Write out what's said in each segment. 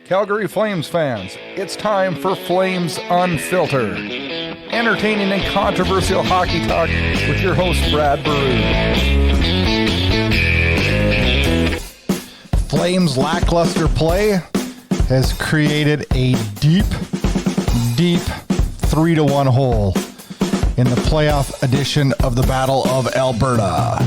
Calgary Flames fans, it's time for Flames Unfiltered. Entertaining and controversial hockey talk with your host, Brad Burud. Flames' lackluster play has created a deep 3-1 hole in the playoff edition of the Battle of Alberta.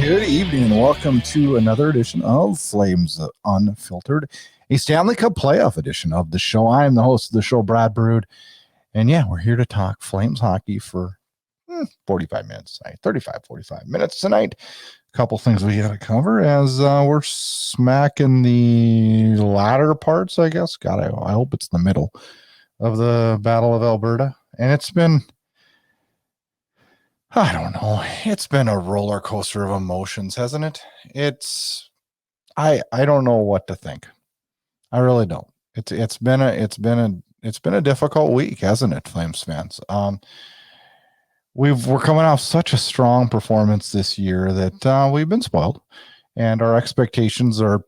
Good evening and welcome to another edition of Flames Unfiltered, a Stanley Cup playoff edition of the show. I am the host of the show, Brad Burud, and yeah, we're here to talk Flames hockey for 45 minutes tonight, 45 minutes tonight. A couple things we got to cover as we're smacking the latter parts, I guess. God, I hope it's the middle of the Battle of Alberta, and it's been, I don't know. It's been a roller coaster of emotions, hasn't it? I don't know what to think. I really don't. It's been a difficult week, hasn't it, Flames fans? We're coming off such a strong performance this year that we've been spoiled, and our expectations are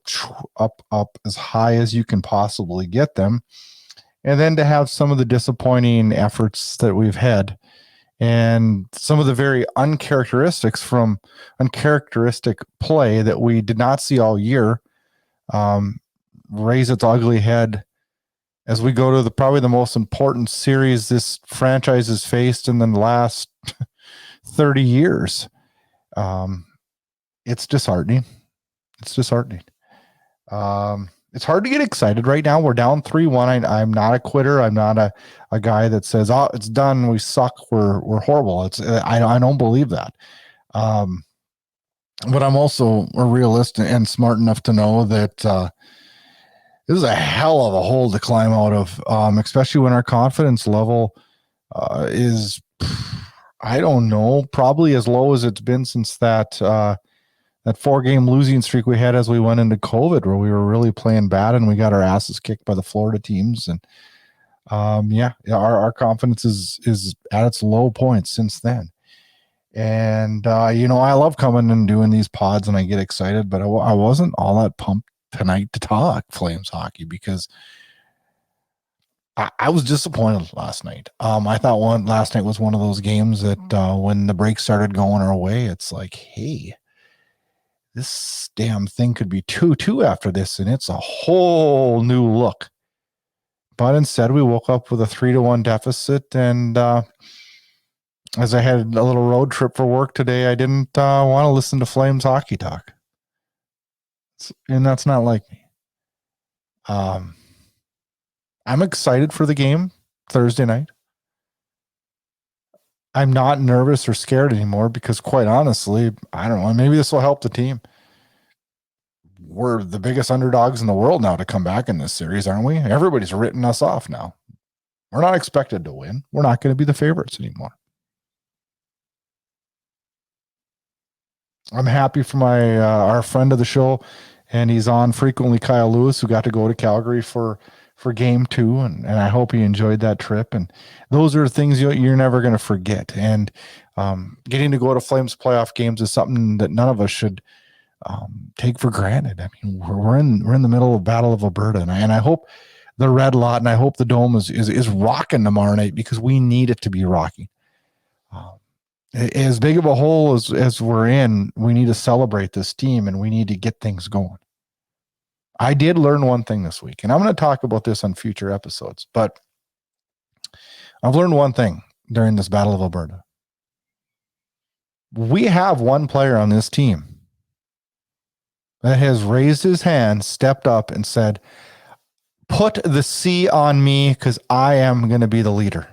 up as high as you can possibly get them. And then to have some of the disappointing efforts that we've had, and some of the very uncharacteristic play that we did not see all year raise its ugly head as we go to probably the most important series this franchise has faced in the last 30 years. It's disheartening. It's hard to get excited right now. We're down 3-1. I'm not a quitter. I'm not a guy that says, "Oh, it's done. We suck. We're horrible." I don't believe that. But I'm also a realist and smart enough to know that this is a hell of a hole to climb out of, especially when our confidence level is, I don't know, probably as low as it's been since that 4-game losing streak we had as we went into COVID, where we were really playing bad and we got our asses kicked by the Florida teams. And our confidence is at its low point since then. And, I love coming and doing these pods and I get excited, but I wasn't all that pumped tonight to talk Flames hockey because I was disappointed last night. I thought last night was one of those games that when the break started going our way, it's like, hey, this damn thing could be 2-2 after this, and it's a whole new look. But instead, we woke up with a 3-1 deficit, and as I had a little road trip for work today, I didn't want to listen to Flames hockey talk. And that's not like me. I'm excited for the game Thursday night. I'm not nervous or scared anymore because, quite honestly, I don't know, maybe this will help the team. We're the biggest underdogs in the world now to come back in this series, aren't we? Everybody's written us off now. We're not expected to win. We're not going to be the favorites anymore. I'm happy for our friend of the show, and he's on frequently, Kyle Lewis, who got to go to Calgary for game 2, and I hope he enjoyed that trip. And those are things you're never going to forget. And getting to go to Flames playoff games is something that none of us should take for granted. I mean, we're in the middle of Battle of Alberta, and I hope the red lot and I hope the dome is rocking tomorrow night because we need it to be rocking. As big of a hole as we're in, we need to celebrate this team and we need to get things going. I did learn one thing this week, and I'm going to talk about this on future episodes, but I've learned one thing during this Battle of Alberta. We have one player on this team that has raised his hand, stepped up, and said, "Put the C on me because I am going to be the leader."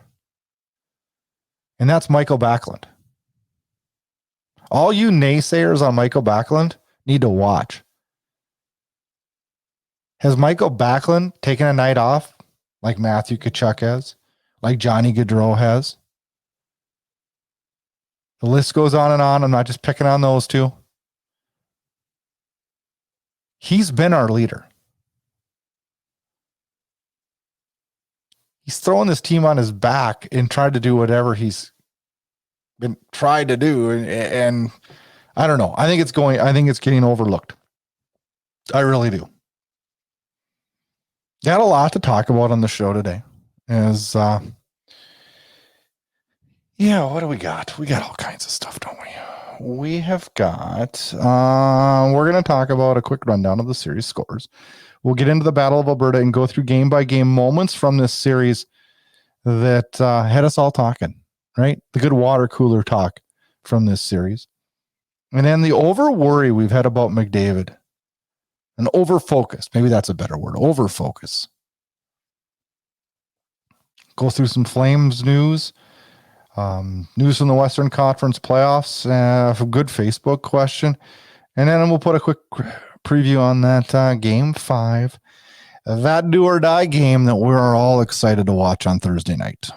And that's Michael Backlund. All you naysayers on Michael Backlund need to watch. Has Michael Backlund taken a night off like Matthew Tkachuk has, like Johnny Gaudreau has? The list goes on and on. I'm not just picking on those two. He's been our leader. He's throwing this team on his back and tried to do whatever he's been tried to do, and I don't know. I think it's getting overlooked. I really do. Got a lot to talk about on the show today. What do we got? We got all kinds of stuff, don't we? We have got, we're going to talk about a quick rundown of the series scores. We'll get into the Battle of Alberta and go through game-by-game moments from this series that had us all talking, right? The good water cooler talk from this series. And then the over-worry we've had about McDavid. An over-focus. Maybe that's a better word. Over-focus. Go through some Flames news. News from the Western Conference playoffs. A good Facebook question. And then we'll put a quick preview on that Game 5. That do-or-die game that we're all excited to watch on Thursday night.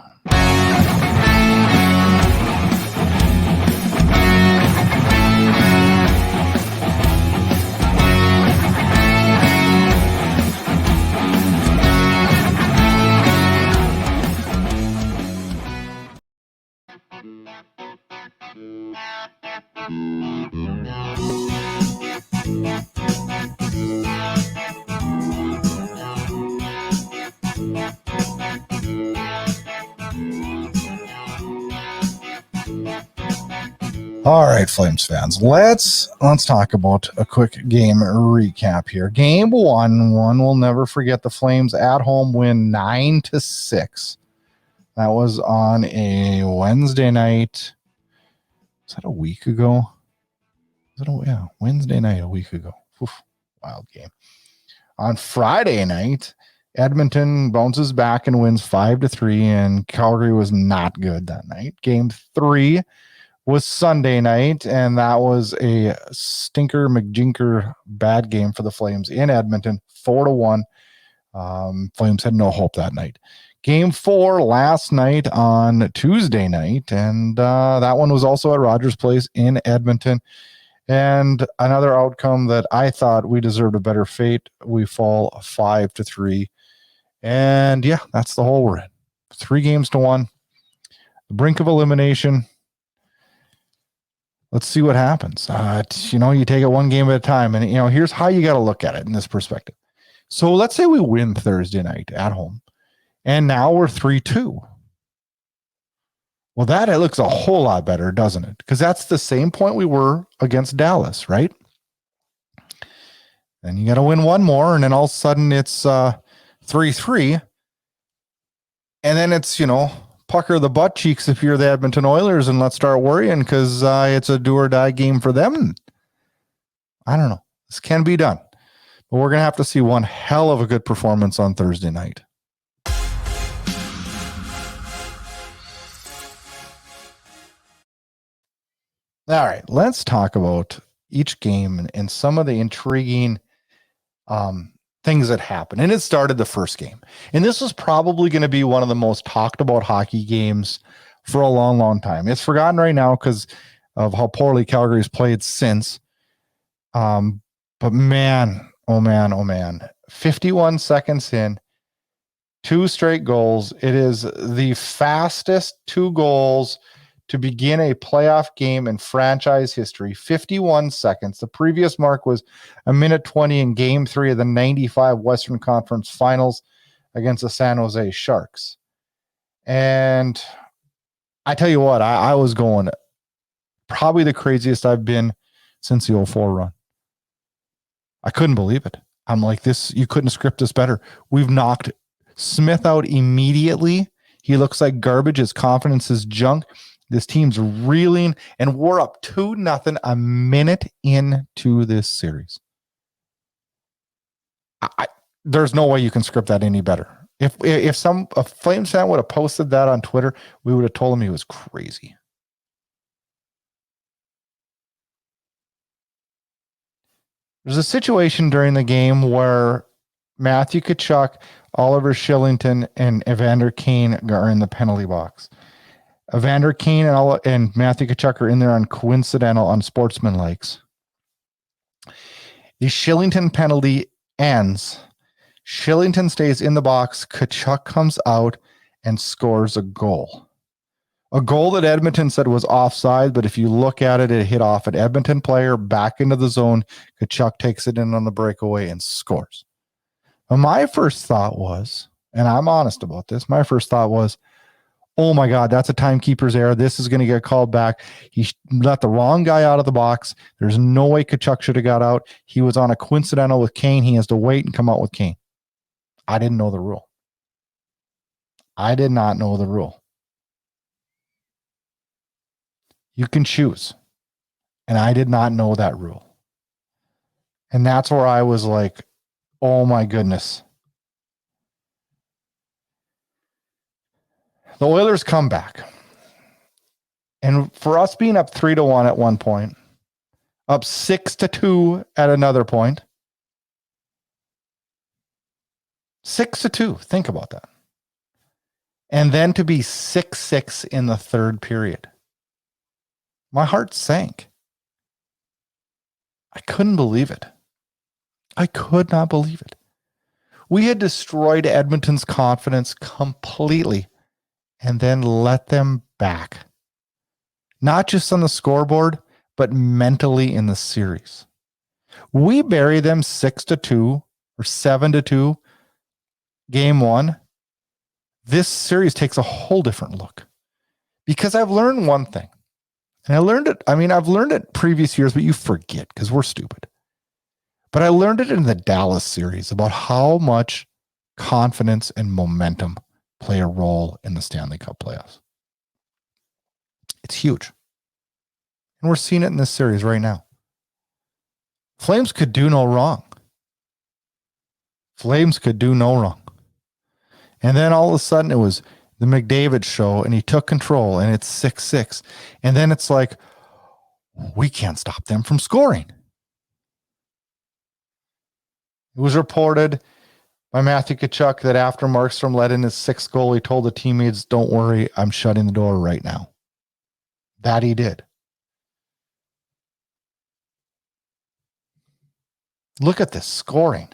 All right, Flames fans, let's talk about a quick game recap here. Game 1, we'll never forget the Flames at home win 9-6. That was on a Wednesday night. Was that a week ago? Wednesday night a week ago. Oof, wild game. On Friday night, Edmonton bounces back and wins 5-3, and Calgary was not good that night. Game 3 was Sunday night, and that was a stinker McJinker bad game for the Flames in Edmonton, 4-1. Flames had no hope that night. Game 4 last night on Tuesday night, and that one was also at Rogers Place in Edmonton. And another outcome that I thought we deserved a better fate. We fall 5-3. And yeah, that's the hole we're in. 3-1. The brink of elimination. Let's see what happens. You take it one game at a time. And, here's how you got to look at it in this perspective. So let's say we win Thursday night at home. And now we're 3-2. Well, it looks a whole lot better, doesn't it? Because that's the same point we were against Dallas, right? Then you got to win one more, and then all of a sudden it's 3-3. And then it's, pucker the butt cheeks if you're the Edmonton Oilers, and let's start worrying because it's a do-or-die game for them. I don't know. This can be done. But we're going to have to see one hell of a good performance on Thursday night. All right, let's talk about each game and some of the intriguing things that happened. And it started the first game. And this was probably going to be one of the most talked about hockey games for a long, long time. It's forgotten right now because of how poorly Calgary's played since. But man, oh man. 51 seconds in, 2 straight goals. It is the fastest 2 goals to begin a playoff game in franchise history. 51 seconds. The previous mark was 1:20 in Game 3 of the 95 Western Conference Finals against the San Jose Sharks. And I tell you what, I was going probably the craziest I've been since the 2004 run. I couldn't believe it. I'm like, you couldn't script this better. We've knocked Smith out immediately. He looks like garbage. His confidence is junk. This team's reeling, and we're up 2-0 a minute into this series. There's no way you can script that any better. If a Flames fan would have posted that on Twitter, we would have told him he was crazy. There's a situation during the game where Matthew Tkachuk, Oliver Kylington, and Evander Kane are in the penalty box. Evander Kane and Matthew Tkachuk are in there on coincidental, unsportsmanlikes. The Kylington penalty ends. Kylington stays in the box. Tkachuk comes out and scores a goal. A goal that Edmonton said was offside, but if you look at it, it hit off an Edmonton player back into the zone. Tkachuk takes it in on the breakaway and scores. But my first thought was, and I'm honest about this, my first thought was, oh my God, that's a timekeeper's error. This is going to get called back. He let the wrong guy out of the box. There's no way Tkachuk should have got out. He was on a coincidental with Kane. He has to wait and come out with Kane. I didn't know the rule. I did not know the rule. You can choose. And I did not know that rule. And that's where I was like, oh my goodness. The Oilers come back. And for us being up 3-1 at one point, up 6-2 at another point, 6-2, think about that. And then to be 6-6 in the third period. My heart sank. I couldn't believe it. I could not believe it. We had destroyed Edmonton's confidence completely and then let them back. Not just on the scoreboard, but mentally in the series. We bury them 6-2 or 7-2 game one. This series takes a whole different look. Because I've learned one thing. And I learned it, I've learned it previous years, but you forget because we're stupid. But I learned it in the Dallas series about how much confidence and momentum play a role in the Stanley Cup playoffs. It's huge. And we're seeing it in this series right now. Flames could do no wrong. Flames could do no wrong. And then all of a sudden it was the McDavid show and he took control and it's 6-6. And then it's like, we can't stop them from scoring. It was reported by Matthew Tkachuk that after Markstrom let in his sixth goal, he told the teammates, don't worry, I'm shutting the door right now. That he did. Look at this scoring.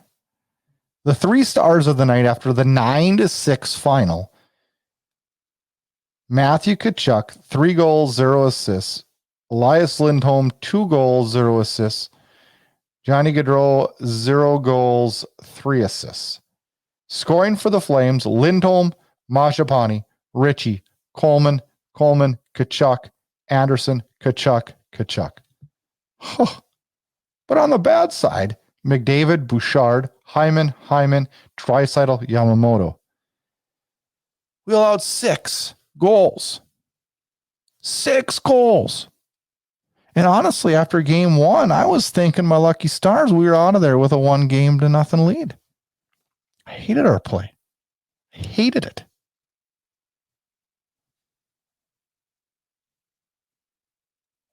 The 3 stars of the night after the 9-6 final. Matthew Tkachuk, 3 goals, 0 assists. Elias Lindholm, 2 goals, 0 assists. Johnny Gaudreau, 0 goals, 3 assists. Scoring for the Flames, Lindholm, Mashapani, Ritchie, Coleman, Tkachuk, Anderson, Tkachuk. But on the bad side, McDavid, Bouchard, Hyman, Draisaitl, Yamamoto. We allowed 6 goals. 6 goals. And honestly, after game 1, I was thinking my lucky stars, we were out of there with a 1-0 lead. I hated our play. I hated it.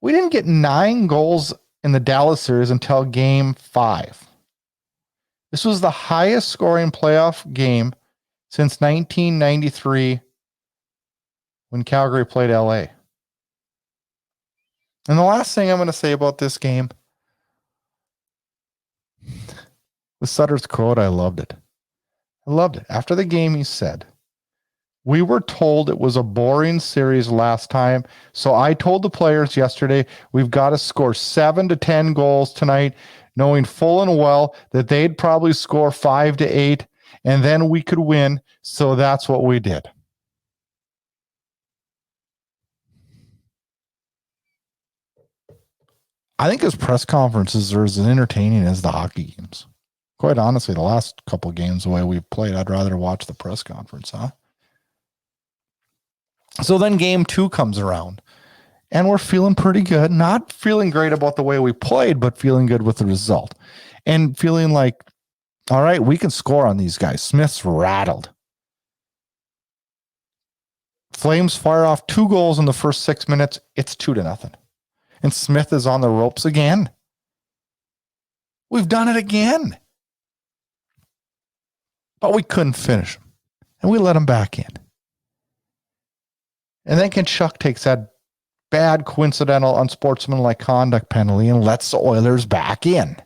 We didn't get 9 goals in the Dallas series until game 5. This was the highest scoring playoff game since 1993 when Calgary played LA. And the last thing I'm going to say about this game, with Sutter's quote, I loved it. I loved it. After the game, he said, we were told it was a boring series last time, so I told the players yesterday we've got to score 7 to 10 goals tonight, knowing full and well that they'd probably score 5 to 8, and then we could win, so that's what we did. I think his press conferences are as entertaining as the hockey games. Quite honestly, the last couple of games, the way we've played, I'd rather watch the press conference, huh? So then game 2 comes around, and we're feeling pretty good. Not feeling great about the way we played, but feeling good with the result. And feeling like, all right, we can score on these guys. Smith's rattled. Flames fire off 2 goals in the first 6 minutes. It's 2-0. And Smith is on the ropes again. We've done it again. But we couldn't finish him. And we let him back in. And then Tkachuk takes that bad, coincidental, unsportsmanlike conduct penalty and lets the Oilers back in. And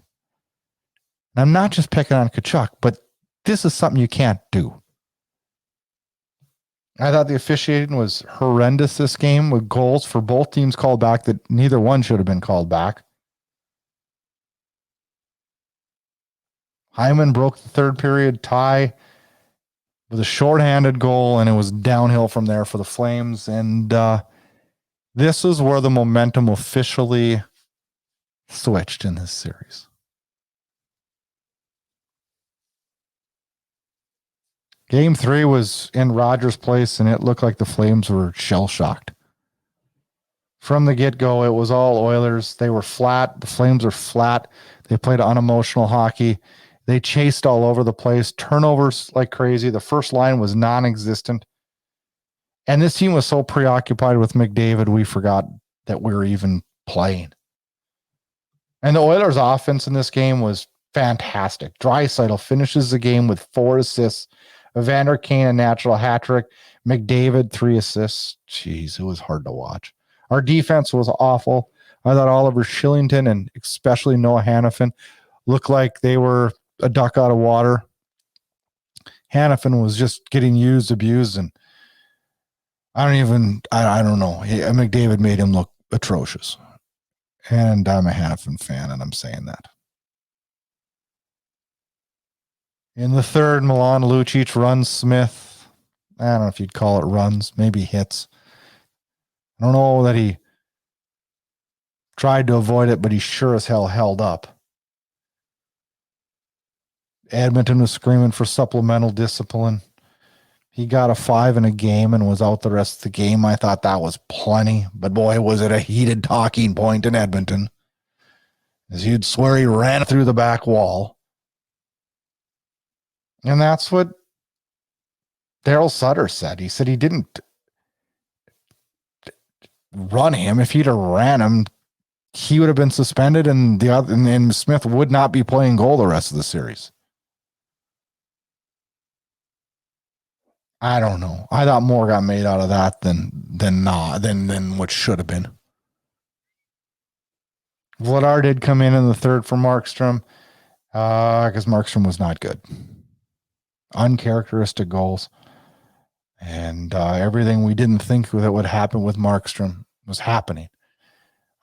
I'm not just picking on Tkachuk, but this is something you can't do. I thought the officiating was horrendous this game, with goals for both teams called back that neither one should have been called back. Hyman broke the third period tie with a shorthanded goal, and it was downhill from there for the Flames. And this is where the momentum officially switched in this series. Game 3 was in Rogers Place, and it looked like the Flames were shell-shocked. From the get-go, it was all Oilers. They were flat. The Flames are flat. They played unemotional hockey. They chased all over the place. Turnovers like crazy. The first line was non-existent. And this team was so preoccupied with McDavid, we forgot that we were even playing. And the Oilers' offense in this game was fantastic. Draisaitl finishes the game with 4 assists. Evander Kane, a natural hat trick. McDavid, 3 assists. Jeez, it was hard to watch. Our defense was awful. I thought Oliver Shillington and especially Noah Hannafin looked like they were a duck out of water. Hannafin was just getting used, abused, and I don't know. McDavid made him look atrocious. And I'm a Hannafin fan, and I'm saying that. In the third, Milan Lucic runs Smith. I don't know if you'd call it runs, maybe hits. I don't know that he tried to avoid it, but he sure as hell held up. Edmonton was screaming for supplemental discipline. He got a 5 in a game and was out the rest of the game. I thought that was plenty, but boy, was it a heated talking point in Edmonton, as you'd swear he ran through the back wall. And that's what Daryl Sutter said. He said he didn't run him. If he'd have ran him, he would have been suspended, and Smith would not be playing goal the rest of the series. I don't know. I thought more got made out of that than what should have been. Vladar did come in the third for Markstrom because Markstrom was not good. Uncharacteristic goals. And everything we didn't think that would happen with Markstrom was happening.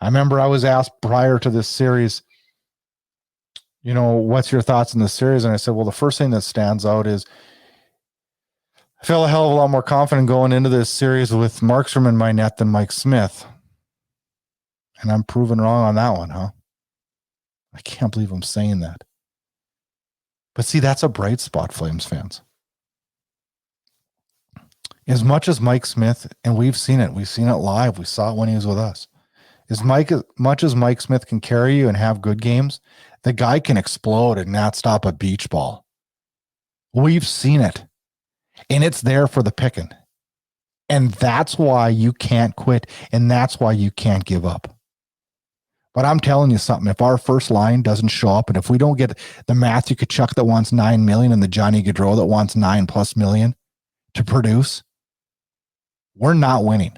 I remember I was asked prior to this series, what's your thoughts on the series? And I said, well, the first thing that stands out is I feel a hell of a lot more confident going into this series with Markstrom in my net than Mike Smith. And I'm proven wrong on that one, huh? I can't believe I'm saying that. But see, that's a bright spot, Flames fans. As much as Mike Smith, and we've seen it live, we saw it when he was with us. As much as Mike Smith can carry you and have good games, the guy can explode and not stop a beach ball. We've seen it. And it's there for the picking. And that's why you can't quit. And that's why you can't give up. But I'm telling you something, if our first line doesn't show up, and if we don't get the Matthew Tkachuk that wants $9 million and the Johnny Gaudreau that wants $9+ million to produce, we're not winning.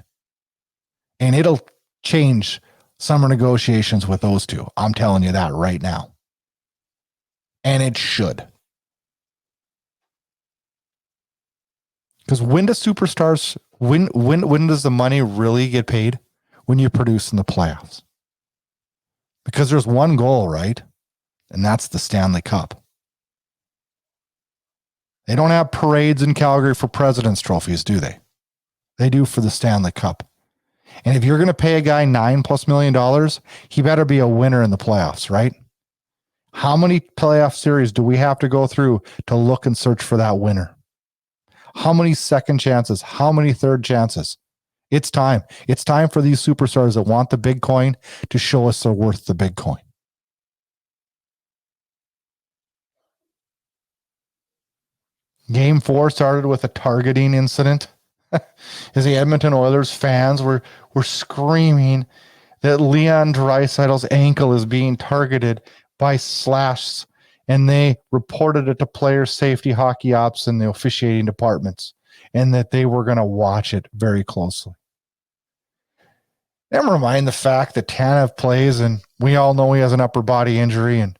And it'll change summer negotiations with those two. I'm telling you that right now. And it should. Because when do superstars, when does the money really get paid? When you produce in the playoffs. Because there's one goal, right? And that's the Stanley Cup. They don't have parades in Calgary for President's trophies, do they? They do for the Stanley Cup. And if you're going to pay a guy $9+ million, he better be a winner in the playoffs, right? How many playoff series do we have to go through to look and search for that winner? How many second chances? How many third chances? It's time. It's time for these superstars that want the big coin to show us they're worth the big coin. Game 4 started with a targeting incident. As the Edmonton Oilers fans were screaming that Leon Draisaitl's ankle is being targeted by slashes, and they reported it to player safety, hockey ops, and the officiating departments, and that they were going to watch it very closely. Never mind the fact that Tanev plays, and we all know he has an upper body injury, and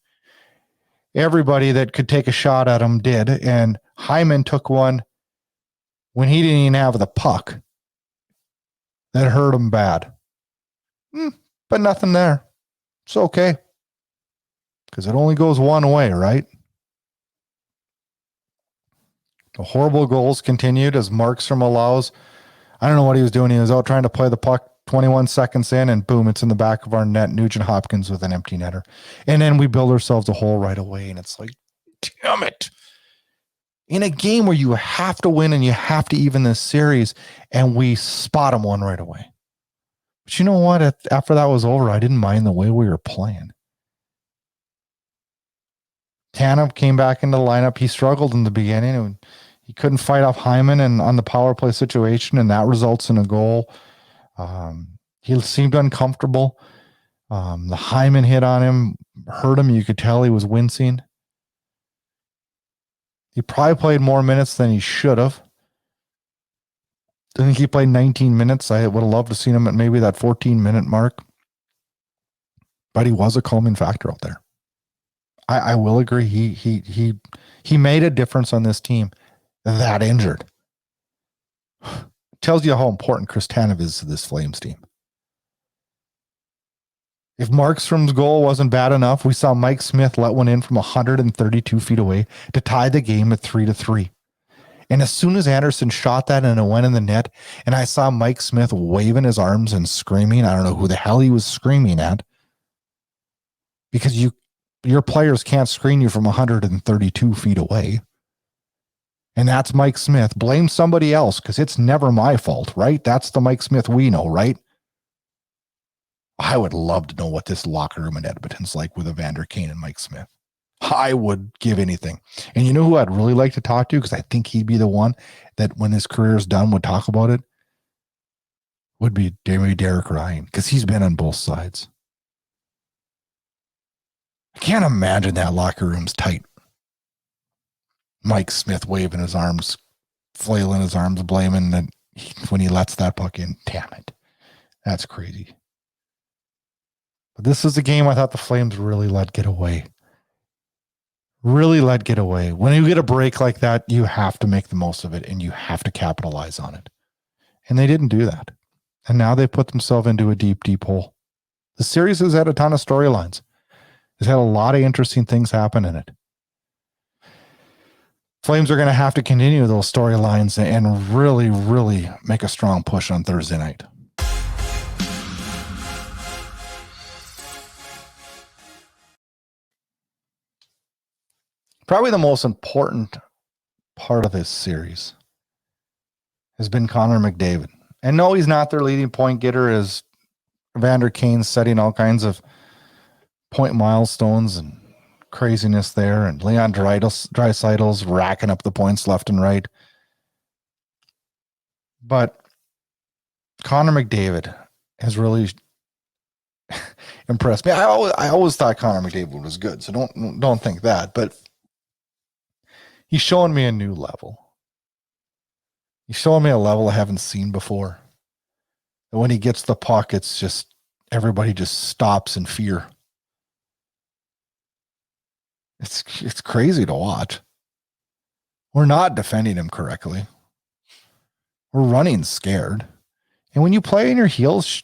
everybody that could take a shot at him did, and Hyman took one when he didn't even have the puck. That hurt him bad. But nothing there. It's okay. Because it only goes one way, right? The horrible goals continued as Markstrom allows. I don't know what he was doing. He was out trying to play the puck 21 seconds in, and boom, it's in the back of our net. Nugent Hopkins with an empty netter. And then we build ourselves a hole right away, and it's like, damn it. In a game where you have to win and you have to even this series, and we spot him one right away. But you know what? After that was over, I didn't mind the way we were playing. Tanev came back into the lineup. He struggled in the beginning, and he couldn't fight off Hyman and on the power play situation, and that results in a goal. He seemed uncomfortable. The Hyman hit on him, hurt him. You could tell he was wincing. He probably played more minutes than he should have. I think he played 19 minutes. I would have loved to seen him at maybe that 14-minute mark. But he was a calming factor out there. I will agree. He made a difference on this team that injured. Tells you how important Chris Tanev is to this Flames team. If Markstrom's goal wasn't bad enough, we saw Mike Smith let one in from 132 feet away to tie the game at 3-3. And as soon as Anderson shot that and it went in the net, and I saw Mike Smith waving his arms and screaming, I don't know who the hell he was screaming at, because your players can't screen you from 132 feet away. And that's Mike Smith. Blame somebody else, because it's never my fault, right? That's the Mike Smith we know, right? I would love to know what this locker room in Edmonton's like with Evander Kane and Mike Smith. I would give anything. And you know who I'd really like to talk to, because I think he'd be the one that when his career is done would talk about it, would be Derek Ryan, because he's been on both sides. I can't imagine that locker room's tight. Mike Smith waving his arms, flailing his arms, blaming that when he lets that puck in. Damn it. That's crazy. But this is a game I thought the Flames really let get away. Really let get away. When you get a break like that, you have to make the most of it and you have to capitalize on it. And they didn't do that. And now they put themselves into a deep, deep hole. The series has had a ton of storylines. It's had a lot of interesting things happen in it. Flames are going to have to continue those storylines and really, really make a strong push on Thursday night. Probably the most important part of this series has been Connor McDavid. And no, he's not their leading point getter, as Evander Kane's setting all kinds of point milestones and craziness there, and Leon Draisaitl's racking up the points left and right. But Connor McDavid has really impressed me. I always thought Connor McDavid was good, so don't think that. But he's showing me a new level. He's showing me a level I haven't seen before. And when he gets the puck, it's just everybody just stops in fear. It's crazy to watch. We're not defending him correctly. We're running scared. And when you play in your heels,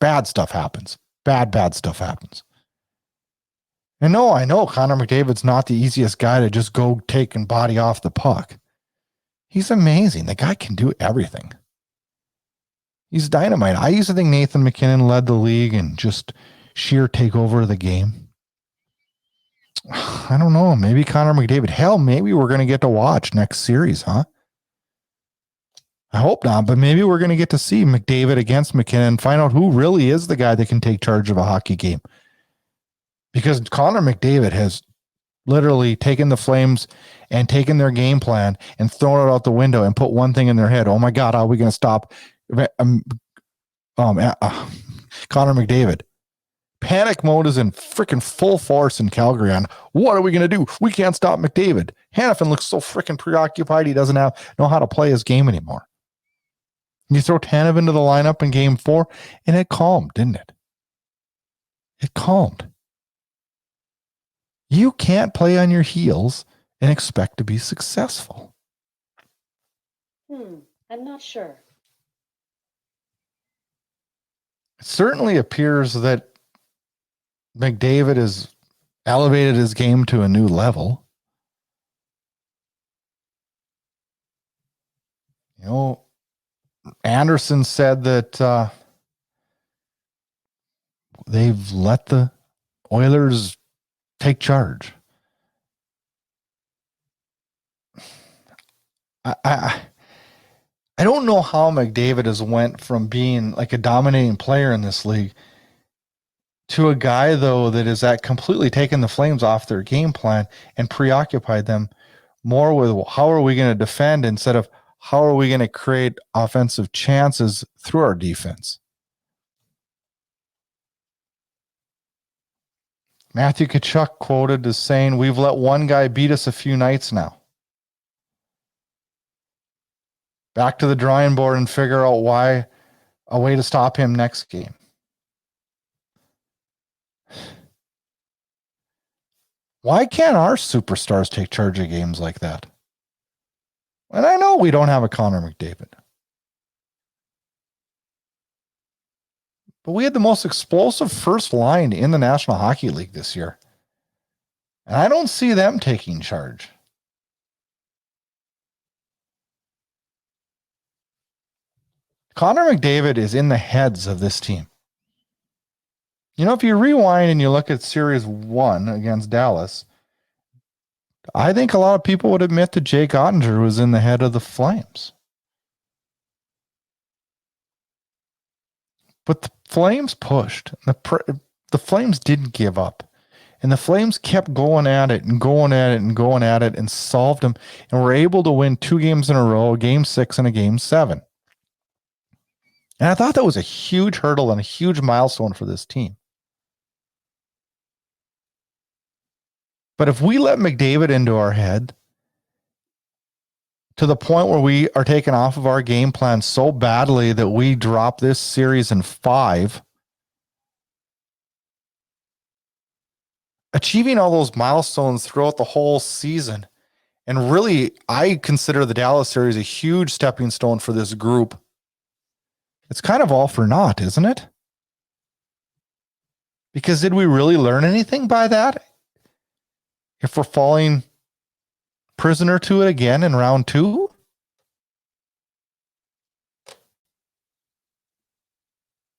bad stuff happens. Bad stuff happens. And no, I know Connor McDavid's not the easiest guy to just go take and body off the puck. He's amazing. The guy can do everything. He's dynamite. I used to think Nathan McKinnon led the league in just sheer takeover of the game. I don't know. Maybe Connor McDavid. Hell, maybe we're going to get to watch next series, huh? I hope not, but maybe we're going to get to see McDavid against McKinnon and find out who really is the guy that can take charge of a hockey game. Because Connor McDavid has literally taken the Flames and taken their game plan and thrown it out the window and put one thing in their head. Oh my God, how are we going to stop Connor McDavid? Panic mode is in freaking full force in Calgary on what are we going to do? We can't stop McDavid. Hanifin looks so freaking preoccupied he doesn't know how to play his game anymore. You throw Tanev into the lineup in game 4 and it calmed, didn't it? It calmed. You can't play on your heels and expect to be successful. I'm not sure. It certainly appears that McDavid has elevated his game to a new level. You know, Anderson said that they've let the Oilers take charge. I don't know how McDavid has went from being like a dominating player in this league to a guy, though, that is completely taken the Flames off their game plan and preoccupied them more with how are we going to defend instead of how are we going to create offensive chances through our defense. Matthew Tkachuk quoted as saying, "We've let one guy beat us a few nights now. Back to the drawing board and figure out a way to stop him next game." Why can't our superstars take charge of games like that? And I know we don't have a Connor McDavid, but we had the most explosive first line in the National Hockey League this year. And I don't see them taking charge. Connor McDavid is in the heads of this team. You know, if you rewind and you look at Series 1 against Dallas, I think a lot of people would admit that Jake Ottinger was in the head of the Flames. But the Flames pushed. The Flames didn't give up. And the Flames kept going at it and going at it and going at it and solved them and were able to win 2 games in a row, Game 6 and a Game 7. And I thought that was a huge hurdle and a huge milestone for this team. But if we let McDavid into our head to the point where we are taken off of our game plan so badly that we drop this series in 5, achieving all those milestones throughout the whole season, and really, I consider the Dallas series a huge stepping stone for this group. It's kind of all for naught, isn't it? Because did we really learn anything by that? If we're falling prisoner to it again in round 2?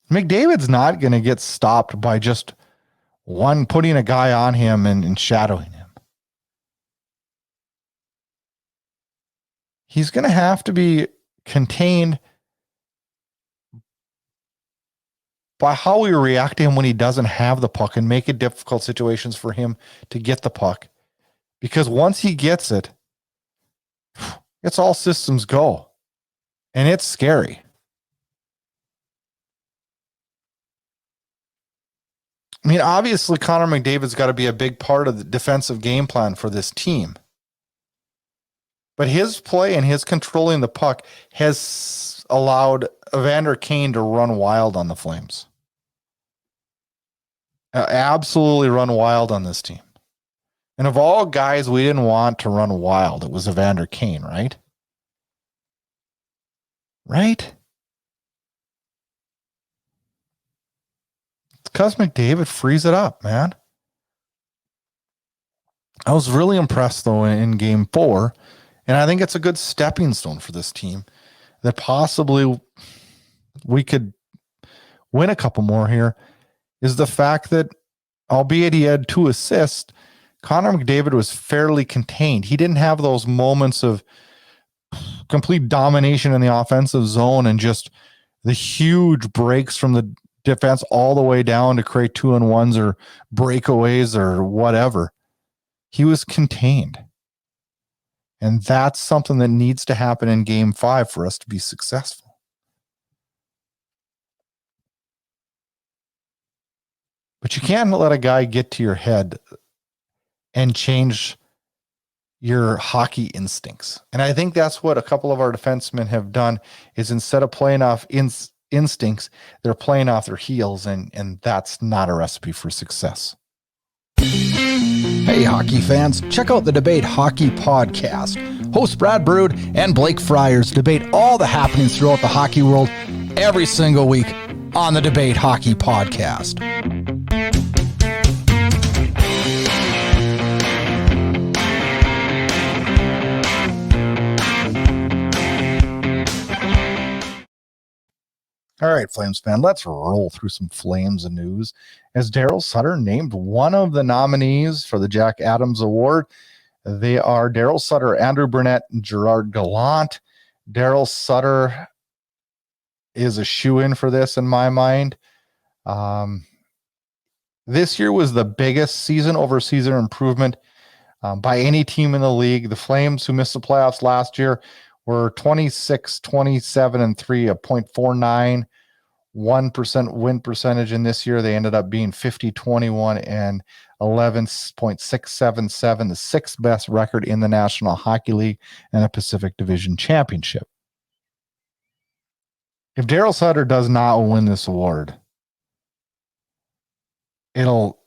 McDavid's not going to get stopped by just one putting a guy on him and shadowing him. He's going to have to be contained by how we react to him when he doesn't have the puck and make it difficult situations for him to get the puck. Because once he gets it, it's all systems go. And it's scary. I mean, obviously, Connor McDavid's got to be a big part of the defensive game plan for this team. But his play and his controlling the puck has allowed Evander Kane to run wild on the Flames. Absolutely run wild on this team. And of all guys we didn't want to run wild, it was Evander Kane, right? Right? It's because McDavid frees it up, man. I was really impressed, though, in Game 4, and I think it's a good stepping stone for this team that possibly we could win a couple more here, is the fact that, albeit he had 2 assists, Connor McDavid was fairly contained. He didn't have those moments of complete domination in the offensive zone and just the huge breaks from the defense all the way down to create 2-on-1s or breakaways or whatever. He was contained. And that's something that needs to happen in Game 5 for us to be successful. But you can't let a guy get to your head and change your hockey instincts. And I think that's what a couple of our defensemen have done, is instead of playing off instincts, they're playing off their heels, and that's not a recipe for success. Hey, hockey fans, check out the Debate Hockey Podcast, Hosts Brad Burud and Blake Friars debate all the happenings throughout the hockey world every single week on the Debate Hockey Podcast. All right, Flames fan, let's roll through some Flames and news as Daryl Sutter named one of the nominees for the Jack Adams Award. They are Daryl Sutter, Andrew Burnett, and Gerard Gallant. Daryl Sutter is a shoo-in for this in my mind. This year was the biggest season-over-season improvement by any team in the league. The Flames, who missed the playoffs last year, were 26, 27, and 3, a .49, 1% win percentage. In this year, they ended up being 50, 21, and 11.677, the sixth best record in the National Hockey League and a Pacific Division Championship. If Daryl Sutter does not win this award, it'll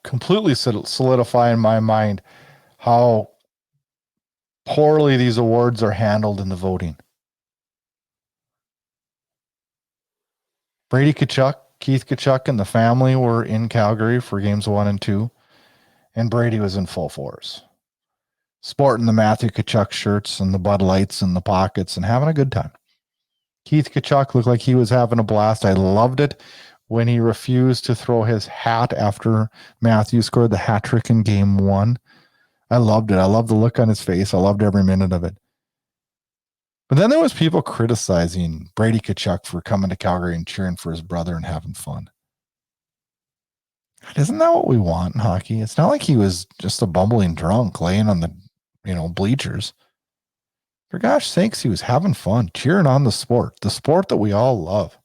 completely solidify in my mind how poorly these awards are handled in the voting. Brady Tkachuk, Keith Tkachuk, and the family were in Calgary for games 1 and 2, and Brady was in full force, sporting the Matthew Tkachuk shirts and the Bud Lights in the pockets and having a good time. Keith Tkachuk looked like he was having a blast. I loved it when he refused to throw his hat after Matthew scored the hat trick in game 1. I loved it. I loved the look on his face. I loved every minute of it. But then there was people criticizing Brady Tkachuk for coming to Calgary and cheering for his brother and having fun. Isn't that what we want in hockey? It's not like he was just a bumbling drunk laying on the, bleachers. For gosh sakes, he was having fun, cheering on the sport that we all love.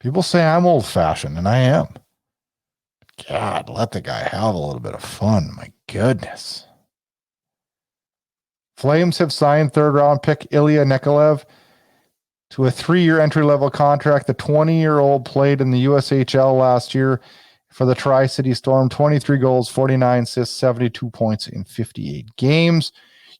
People say I'm old-fashioned, and I am. God, let the guy have a little bit of fun. My goodness. Flames have signed third-round pick Ilya Nikolaev to a 3-year entry-level contract. The 20-year-old played in the USHL last year for the Tri-City Storm. 23 goals, 49 assists, 72 points in 58 games.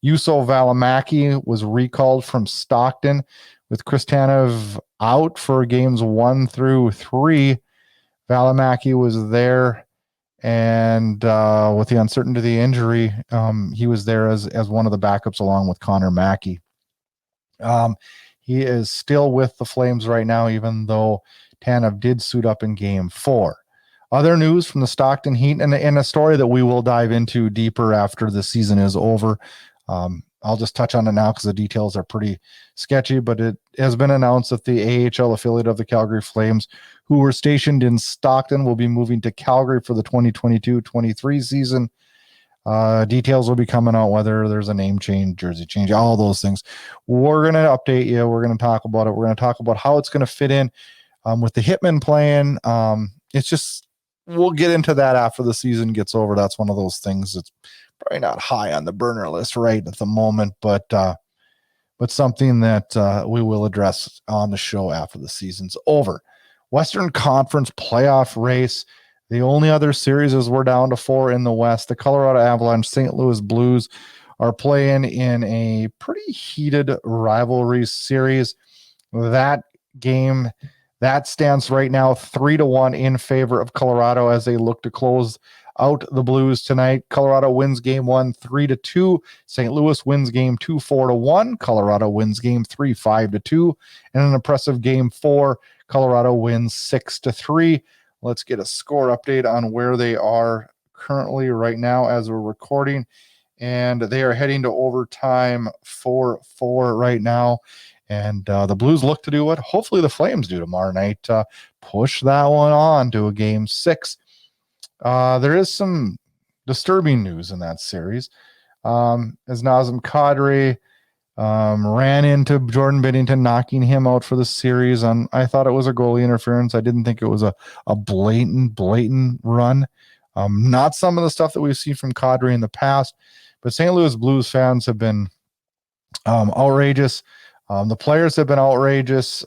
Juuso Valimaki was recalled from Stockton with Kristanov out for games 1 through 3. Valimaki was there, and with the uncertainty of the injury, he was there as one of the backups along with Connor Mackey. He is still with the Flames right now, even though Tanev did suit up in game 4. Other news from the Stockton Heat, and a story that we will dive into deeper after the season is over. I'll just touch on it now because the details are pretty sketchy, but it has been announced that the AHL affiliate of the Calgary Flames, who were stationed in Stockton, will be moving to Calgary for the 2022-23 season. Details will be coming out, whether there's a name change, jersey change, all those things. We're going to update you. We're going to talk about it. We're going to talk about how it's going to fit in with the Hitman playing. It's just, we'll get into that after the season gets over. That's one of those things that's probably not high on the burner list right at the moment, but something that we will address on the show after the season's over. Western Conference playoff race. The only other series is we're down to 4 in the West. The Colorado Avalanche, St. Louis Blues are playing in a pretty heated rivalry series. That game, that stands right now 3-1 in favor of Colorado as they look to close out the Blues tonight. Colorado wins game 1 3-2. St. Louis wins game 2 4-1. Colorado wins game 3 5-2. And an impressive game 4, Colorado wins 6-3. Let's get a score update on where they are currently right now as we're recording. And they are heading to overtime 4-4 right now. And the Blues look to do what hopefully the Flames do tomorrow night, push that one on to a game 6. There is some disturbing news in that series. As Nazem Kadri ran into Jordan Binnington, knocking him out for the series. I thought it was a goalie interference. I didn't think it was a blatant run. Not some of the stuff that we've seen from Kadri in the past, but St. Louis Blues fans have been outrageous. The players have been outrageous.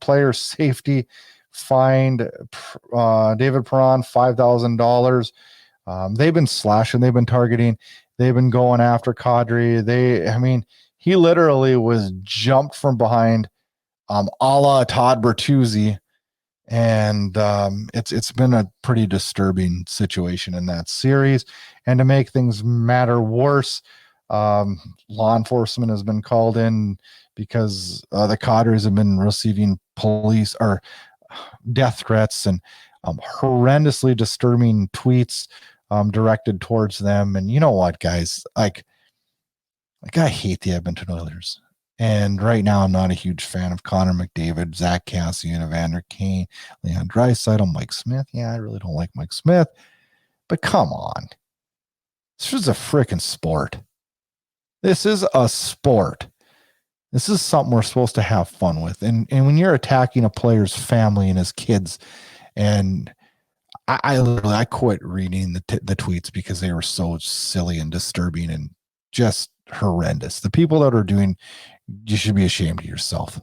Player safety fined David Perron $5,000. They've been slashing. They've been targeting. they've been going after Kadri. He literally was jumped from behind, a la Todd Bertuzzi. And it's been a pretty disturbing situation in that series. And to make things matter worse, law enforcement has been called in because the Cadres have been receiving police or death threats and horrendously disturbing tweets directed towards them. And you know what, guys? Like I hate the Edmonton Oilers. And right now, I'm not a huge fan of Connor McDavid, Zach Cassian, Evander Kane, Leon Draisaitl, Mike Smith. Yeah, I really don't like Mike Smith. But come on. This is a freaking sport. This is a sport. This is something we're supposed to have fun with. And when you're attacking a player's family and his kids, and I quit reading the tweets because they were so silly and disturbing and just horrendous. The people that are doing, you should be ashamed of yourself.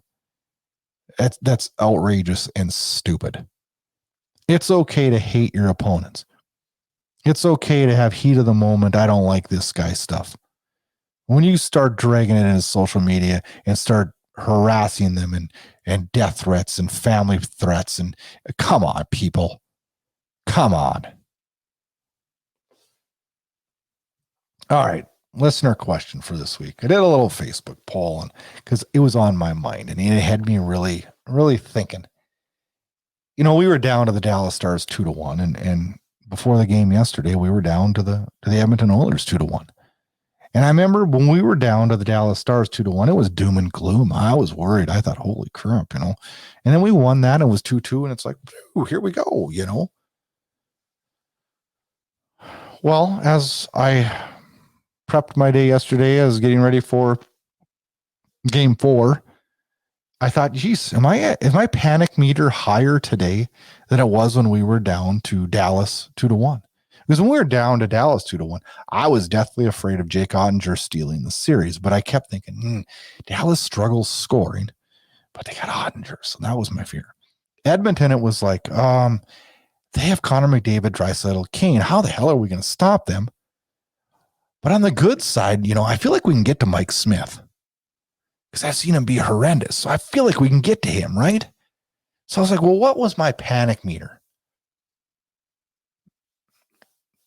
That's outrageous and stupid. It's okay to hate your opponents. It's okay to have heat of the moment. I don't like this guy stuff. When you start dragging it into social media and start harassing them and death threats and family threats, and come on, people. Come on. All right. Listener question for this week. I did a little Facebook poll because it was on my mind and it had me really, really thinking. You know, we were down to the Dallas Stars 2-1, and before the game yesterday, we were down to the Edmonton Oilers 2-1. And I remember when we were down to the Dallas Stars 2-1, it was doom and gloom. I was worried. I thought, holy crap, you know. And then we won that. And it was 2-2, and it's like, ooh, here we go, you know. Well, as I prepped my day yesterday, I was getting ready for game 4. I thought, geez, is my panic meter higher today than it was when we were down to Dallas 2-1? Because when we were down to Dallas 2-1, I was deathly afraid of Jake Ottinger stealing the series, but I kept thinking, Dallas struggles scoring, but they got Ottinger, so that was my fear. Edmonton, it was like, they have Connor McDavid, Draisaitl, Kane. How the hell are we going to stop them? But on the good side, you know, I feel like we can get to Mike Smith because I've seen him be horrendous. So I feel like we can get to him, right? So I was like, well, what was my panic meter?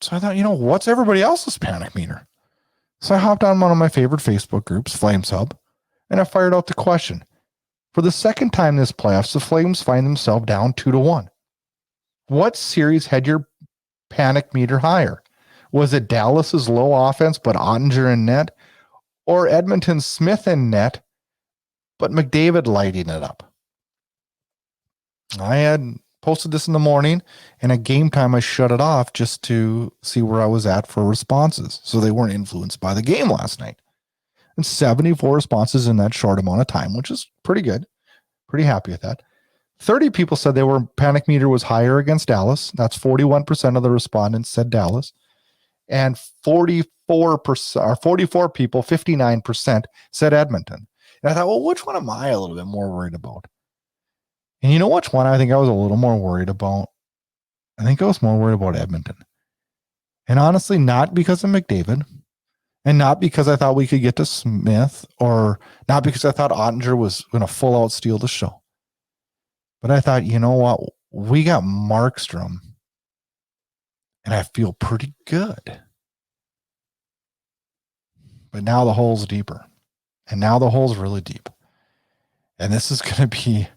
So I thought, you know, what's everybody else's panic meter? So I hopped on one of my favorite Facebook groups, Flames Hub, and I fired out the question. For the second time this playoffs, the Flames find themselves down 2-1. What series had your panic meter higher? Was it Dallas's low offense, but Ottinger in net? Or Edmonton's Smith in net, but McDavid lighting it up? I had posted this in the morning, and at game time, I shut it off just to see where I was at for responses, so they weren't influenced by the game last night. And 74 responses in that short amount of time, which is pretty good. Pretty happy with that. 30 people said their panic meter was higher against Dallas. That's 41% of the respondents said Dallas. And 44% or 44 people, 59% said Edmonton. And I thought, well, which one am I a little bit more worried about? And you know which one I think I was a little more worried about? I think I was more worried about Edmonton. And honestly, not because of McDavid, and not because I thought we could get to Smith, or not because I thought Ottinger was going to full out steal the show. But I thought, you know what? We got Markstrom, and I feel pretty good. But now the hole's deeper. And now the hole's really deep. And this is going to be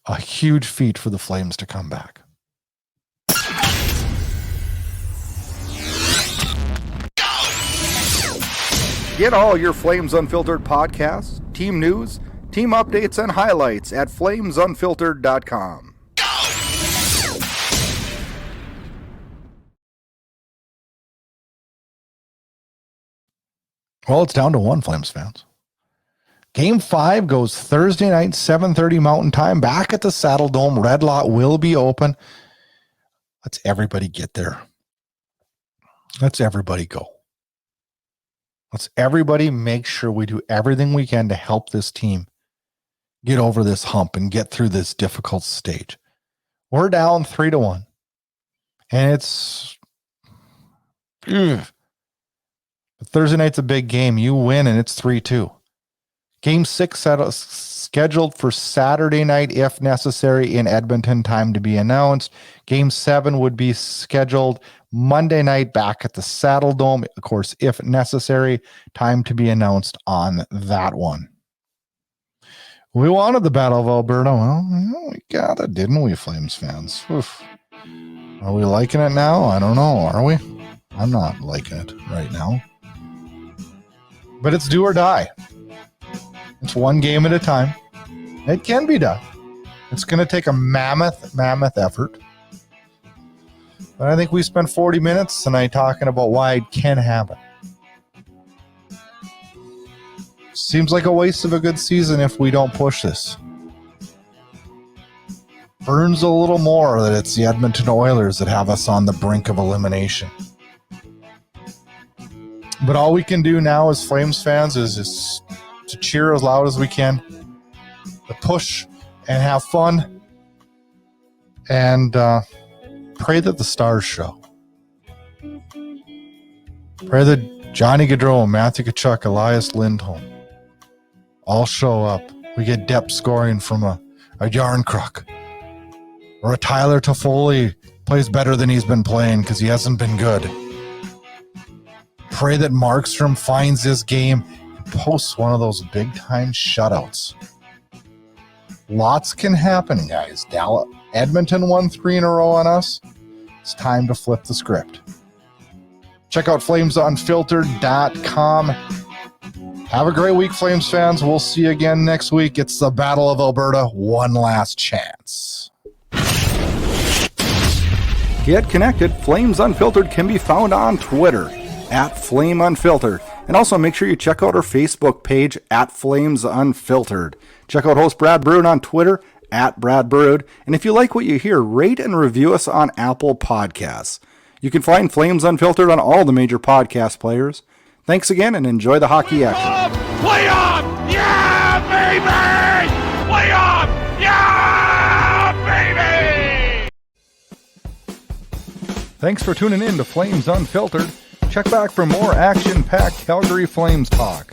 a huge feat for the Flames to come back. Get all your Flames Unfiltered podcasts, team news, team updates, and highlights at flamesunfiltered.com. Well, it's down to 1, Flames fans. Game 5 goes Thursday night, 7:30 Mountain Time, back at the Saddle Dome. Red Lot will be open. Let's everybody get there. Let's everybody go. Let's everybody make sure we do everything we can to help this team get over this hump and get through this difficult stage. We're down 3-1. And it's... But Thursday night's a big game. You win and it's 3-2. Game 6 scheduled for Saturday night if necessary in Edmonton, time to be announced. Game 7 would be scheduled Monday night back at the Saddle Dome, of course, if necessary, time to be announced on that one. We wanted the Battle of Alberta. Well, we got it, didn't we, Flames fans? Oof. Are we liking it now? I don't know. Are we? I'm not liking it right now. But it's do or die. It's one game at a time. It can be done. It's going to take a mammoth effort. But I think we spent 40 minutes tonight talking about why it can happen. Seems like a waste of a good season if we don't push this. Burns a little more that it's the Edmonton Oilers that have us on the brink of elimination. But all we can do now as Flames fans is to cheer as loud as we can, to push and have fun, and pray that the stars show. Pray that Johnny Gaudreau, Matthew Tkachuk, Elias Lindholm all show up. We get depth scoring from a Yarncrook. Or a Tyler Toffoli plays better than he's been playing because he hasn't been good. Pray that Markstrom finds his game and posts one of those big-time shutouts. Lots can happen, guys. Edmonton won 3 in a row on us. It's time to flip the script. Check out FlamesUnfiltered.com. Have a great week, Flames fans. We'll see you again next week. It's the Battle of Alberta. One last chance. Get connected. Flames Unfiltered can be found on Twitter @FlameUnfiltered. And also make sure you check out our Facebook page @FlamesUnfiltered. Check out host Brad Burud on Twitter @BradBurud. And if you like what you hear, rate and review us on Apple Podcasts. You can find Flames Unfiltered on all the major podcast players. Thanks again and enjoy the hockey action. Play on! Yeah, baby! Play on! Yeah, baby! Thanks for tuning in to Flames Unfiltered. Check back for more action-packed Calgary Flames talk.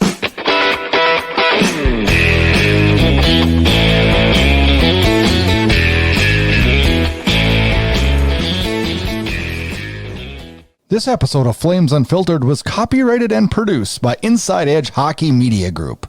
This episode of Flames Unfiltered was copyrighted and produced by Inside Edge Hockey Media Group.